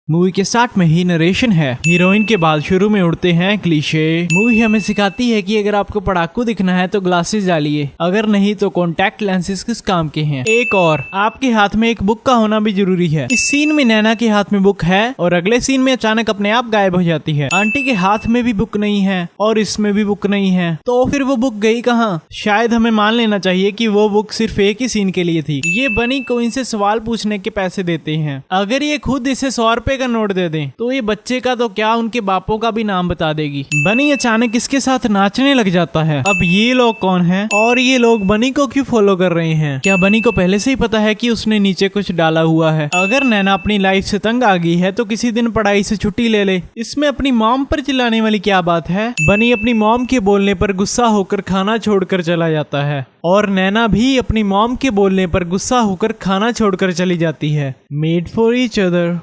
Movie के start में ही narration है। हीरोइन के बाल शुरू में उड़ते हैं क्लीशे। मूवी हमें सिखाती है कि अगर आपको पढ़ाकू दिखना है तो ग्लासेस डालिए, अगर नहीं तो कॉन्टैक्ट लेंसेज किस काम के हैं। एक और, आपके हाथ में एक बुक का होना भी जरूरी है। इस सीन में नैना के हाथ में बुक है और अगले सीन में अचानक अपने आप गायब हो जाती है। आंटी के हाथ में भी बुक नहीं है और इसमें भी बुक नहीं है, तो फिर वो बुक गई कहाँ? शायद हमें मान लेना चाहिए कि वो बुक सिर्फ एक ही सीन के लिए थी। ये बनी को इनसे सवाल पूछने के पैसे देते हैं। अगर ये खुद इसे 100 रुपए का नोट दे दें तो ये बच्चे का तो क्या उनके बापों का भी नाम बता देगी। बनी अचानक इसके साथ नाचने लग जाता है। अब ये लोग कौन हैं और ये लोग बनी को क्यों फॉलो कर रहे हैं? क्या बनी को पहले से ही पता है कि उसने नीचे कुछ डाला हुआ है? अगर नैना अपनी लाइफ से तंग आ गई है तो किसी दिन पढ़ाई से छुट्टी ले ले। इसमें अपनी मॉम पर चिल्लाने वाली क्या बात है? बनी अपनी मॉम के बोलने पर गुस्सा होकर खाना छोड़कर चला जाता है और नैना भी अपनी मॉम के बोलने पर गुस्सा होकर खाना छोड़कर चली जाती है। Made for each other.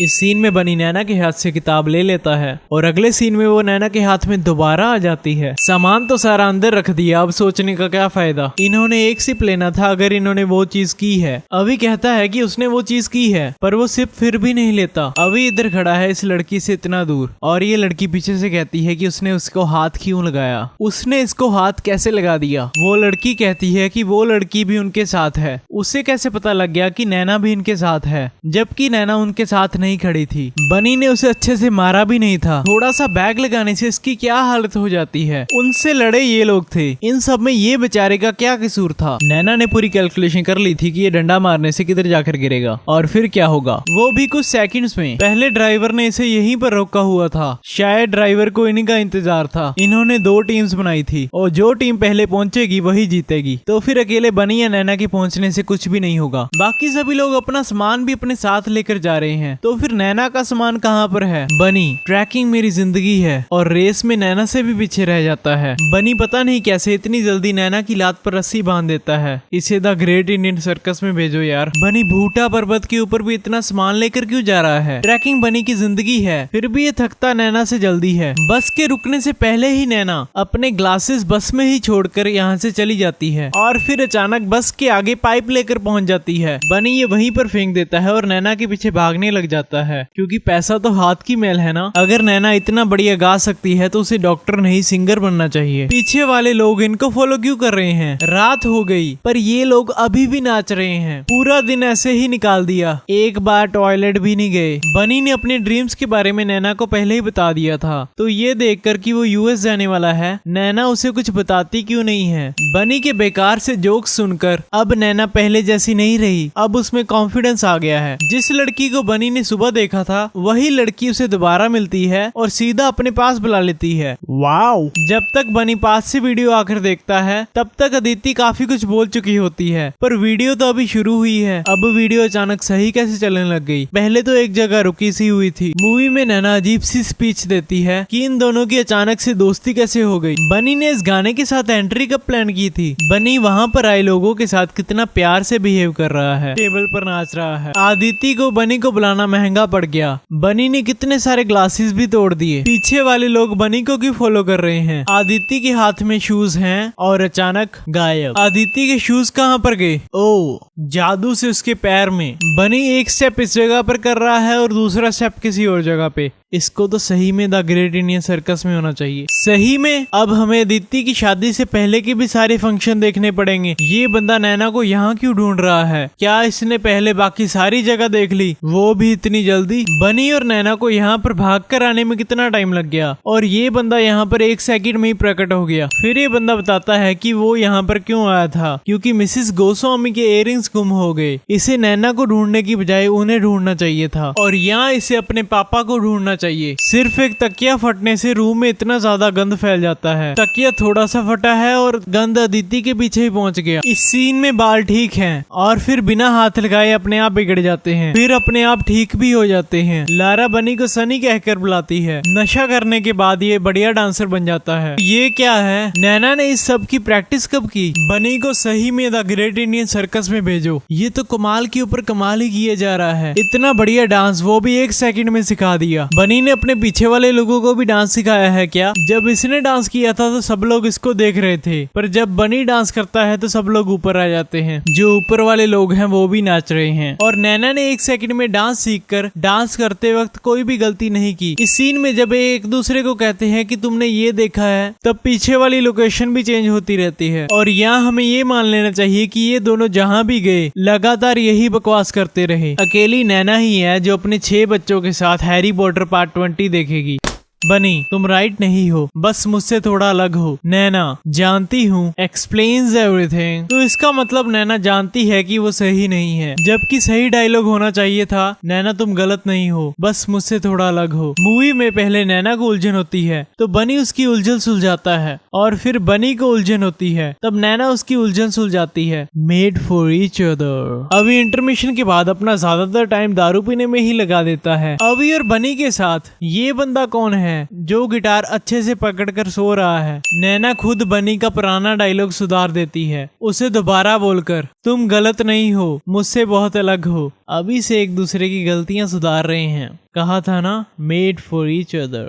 इस सीन में बनी नैना के हाथ से किताब ले लेता है और अगले सीन में वो नैना के हाथ में दोबारा आ जाती है। सामान तो सारा अंदर रख दिया, अब सोचने का क्या फायदा? इन्होंने एक सिप लेना था अगर इन्होंने वो चीज की है। अभी कहता है कि उसने वो चीज की है पर वो सिप फिर भी नहीं लेता। अभी इधर खड़ा है इस लड़की से इतना दूर और ये लड़की पीछे से कहती है कि उसने उसको हाथ क्यों लगाया, उसने इसको हाथ कैसे लगा दिया। वो लड़की कहती है कि वो लड़की भी उनके साथ है। उसे कैसे पता लग गया कि नैना भी इनके साथ है जबकि नैना उनके साथ नहीं खड़ी थी। बनी ने उसे अच्छे से मारा भी नहीं था। थोड़ा सा बैग लगाने से इसकी क्या हालत हो जाती है। उनसे लड़े ये लोग थे, इन सब में ये बेचारे का क्या कसूर था? नैना ने पूरी कैलकुलेशन कर ली थी कि ये डंडा मारने से किधर जाकर गिरेगा और फिर क्या होगा, वो भी कुछ सेकंड्स में। पहले ड्राइवर ने इसे यहीं पर रोका हुआ था, शायद ड्राइवर को इन्हीं का इंतजार था। इन्होंने 2 टीम्स बनाई थी और जो टीम पहले पहुंचेगी वही जीतेगी। तो फिर अकेले बनी या नैना के पहुंचने से कुछ भी नहीं होगा। बाकी सभी लोग अपना सामान भी अपने साथ लेकर जा रहे हैं, तो फिर नैना का सामान कहाँ पर है? बनी, ट्रैकिंग मेरी जिंदगी है और रेस में नैना से भी पीछे रह जाता है। बनी पता नहीं कैसे इतनी जल्दी नैना की लात पर रस्सी बांध देता है। इसे द ग्रेट इंडियन सर्कस में भेजो यार। बनी भूटा पर्वत के ऊपर भी इतना सामान लेकर क्यों जा रहा है? ट्रैकिंग बनी की जिंदगी है, फिर भी ये थकता नैना से जल्दी है। बस के रुकने से पहले ही नैना अपने ग्लासेस बस में ही छोड़कर यहाँ से चली जाती है और फिर अचानक बस के आगे पाइप लेकर पहुंच जाती है। बनी ये वहीं पर फेंक देता है और नैना के पीछे भागने लग जाता है क्योंकि पैसा तो हाथ की मैल है ना। अगर नैना इतना बढ़िया गा सकती है तो उसे डॉक्टर नहीं सिंगर बनना चाहिए। पीछे वाले लोग इनको फॉलो क्यों कर रहे हैं? रात हो गई पर ये लोग अभी भी नाच रहे हैं। पूरा दिन ऐसे ही निकाल दिया, एक बार टॉयलेट भी नहीं गए। बनी ने अपने ड्रीम्स के बारे में नैना को पहले ही बता दिया था, तो ये देखकर कि वो यूएस जाने वाला है, नैना उसे कुछ बताती क्यों नहीं है? बनी के बेकार से जोक्स सुनकर अब नैना पहले जैसी नहीं रही, अब उसमें कॉन्फिडेंस आ गया है। जिस लड़की को बनी ने सुबह देखा था वही लड़की उसे दोबारा मिलती है और सीधा अपने पास बुला लेती है। वाओ! जब तक बनी पास से वीडियो आकर देखता है तब तक अदिति काफी कुछ बोल चुकी होती है, पर वीडियो तो अभी शुरू हुई है। अब वीडियो अचानक सही कैसे चलने लग गई? पहले तो एक जगह रुकी सी हुई थी। मूवी में नैना अजीब सी स्पीच देती है कि इन दोनों की अचानक से दोस्ती कैसे हो गई। बनी ने इस गाने के साथ एंट्री कब प्लान की थी? बनी वहाँ पर आए लोगों के साथ कितना प्यार से बिहेव कर रहा है, टेबल पर नाच रहा है। आदिति को बनी को बुलाना महंगा पड़ गया। बनी ने कितने सारे ग्लासेस भी तोड़ दिए। पीछे वाले लोग बनी को क्यों फॉलो कर रहे हैं? आदिति के हाथ में शूज हैं और अचानक गायब। आदिति के शूज कहाँ पर गए? ओ, जादू से उसके पैर में। बनी एक स्टेप इस जगह पर कर रहा है और दूसरा स्टेप किसी और जगह पे। इसको तो सही में द ग्रेट इंडियन सर्कस में होना चाहिए। सही में अब हमें अदिति की शादी से पहले के भी सारे फंक्शन देखने पड़ेंगे। ये बंदा नैना को यहाँ क्यों ढूंढ रहा है? क्या इसने पहले बाकी सारी जगह देख ली, वो भी इतनी जल्दी? बनी और नैना को यहाँ पर भाग कर आने में कितना टाइम लग गया और ये बंदा यहाँ पर 1 सेकंड में ही प्रकट हो गया। फिर ये बंदा बताता है कि वो यहाँ पर क्यों आया था, क्योंकि मिसेस गोस्वामी के इयररिंग्स गुम हो गए। इसे नैना को ढूंढने की बजाय उन्हें ढूंढना चाहिए था और यहाँ इसे अपने पापा को ढूंढना चाहिए। सिर्फ एक तकिया फटने से रूम में इतना ज्यादा गंद फैल जाता है। तकिया थोड़ा सा फटा है और गंद अदिति के पीछे ही पहुंच गया। इस सीन में बाल ठीक हैं और फिर बिना हाथ लगाए अपने आप बिगड़ जाते हैं, फिर अपने आप ठीक भी हो जाते हैं। लारा बनी को सनी कहकर बुलाती है। नशा करने के बाद ये बढ़िया डांसर बन जाता है। ये क्या है? नैना ने इस सब की प्रैक्टिस कब की? बनी को सही में द ग्रेट इंडियन सर्कस में भेजो। ये तो कमाल के ऊपर कमाल ही किया जा रहा है। इतना बढ़िया डांस वो भी 1 सेकंड में सिखा दिया। बनी ने अपने पीछे वाले लोगों को भी डांस सिखाया है क्या? जब इसने डांस किया था तो सब लोग इसको देख रहे थे, पर जब बनी डांस करता है तो सब लोग ऊपर आ जाते हैं। जो ऊपर वाले लोग हैं वो भी नाच रहे हैं। और नैना ने 1 सेकंड में डांस सीखकर डांस करते वक्त कोई भी गलती नहीं की। इस सीन में जब एक दूसरे को कहते हैं कि तुमने ये देखा है, तब पीछे वाली लोकेशन भी चेंज होती रहती है। और यहाँ हमें ये मान लेना चाहिए कि ये दोनों जहाँ भी गए लगातार यही बकवास करते रहे। अकेली नैना ही है जो अपने 6 बच्चों के साथ हैरी पॉटर पार्ट 20 देखेगी। बनी, तुम राइट नहीं हो, बस मुझसे थोड़ा अलग हो। नैना, जानती हूँ, एक्सप्लेन्स एवरीथिंग। तो इसका मतलब नैना जानती है कि वो सही नहीं है, जबकि सही डायलॉग होना चाहिए था, नैना तुम गलत नहीं हो, बस मुझसे थोड़ा अलग हो। मूवी में पहले नैना को उलझन होती है तो बनी उसकी उलझन सुलझाता है, और फिर बनी को उलझन होती है तब नैना उसकी उलझन सुलझाती है। Made for each other. अभी इंटरमिशन के बाद अपना ज्यादातर टाइम दारू पीने में ही लगा देता है। अभी और बनी के साथ ये बंदा कौन है जो गिटार अच्छे से पकड़कर सो रहा है? नैना खुद बनी का पुराना डायलॉग सुधार देती है, उसे दोबारा बोलकर तुम गलत नहीं हो, मुझसे बहुत अलग हो। अभी से एक दूसरे की गलतियां सुधार रहे हैं। कहा था ना, मेड फॉर ईच अदर।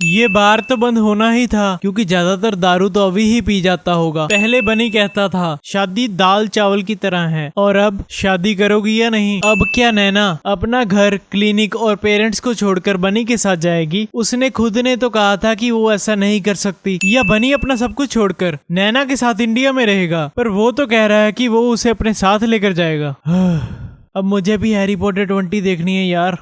ये बार तो बंद होना ही था क्योंकि ज्यादातर दारू तो अभी ही पी जाता होगा। पहले बनी कहता था शादी दाल चावल की तरह है, और अब शादी करोगी या नहीं? अब क्या नैना अपना घर, क्लिनिक और पेरेंट्स को छोड़कर बनी के साथ जाएगी? उसने खुद ने तो कहा था कि वो ऐसा नहीं कर सकती। या बनी अपना सब कुछ छोड़कर नैना के साथ इंडिया में रहेगा? पर वो तो कह रहा है कि वो उसे अपने साथ लेकर जाएगा। अब मुझे भी हैरी पॉटर 20 देखनी है यार।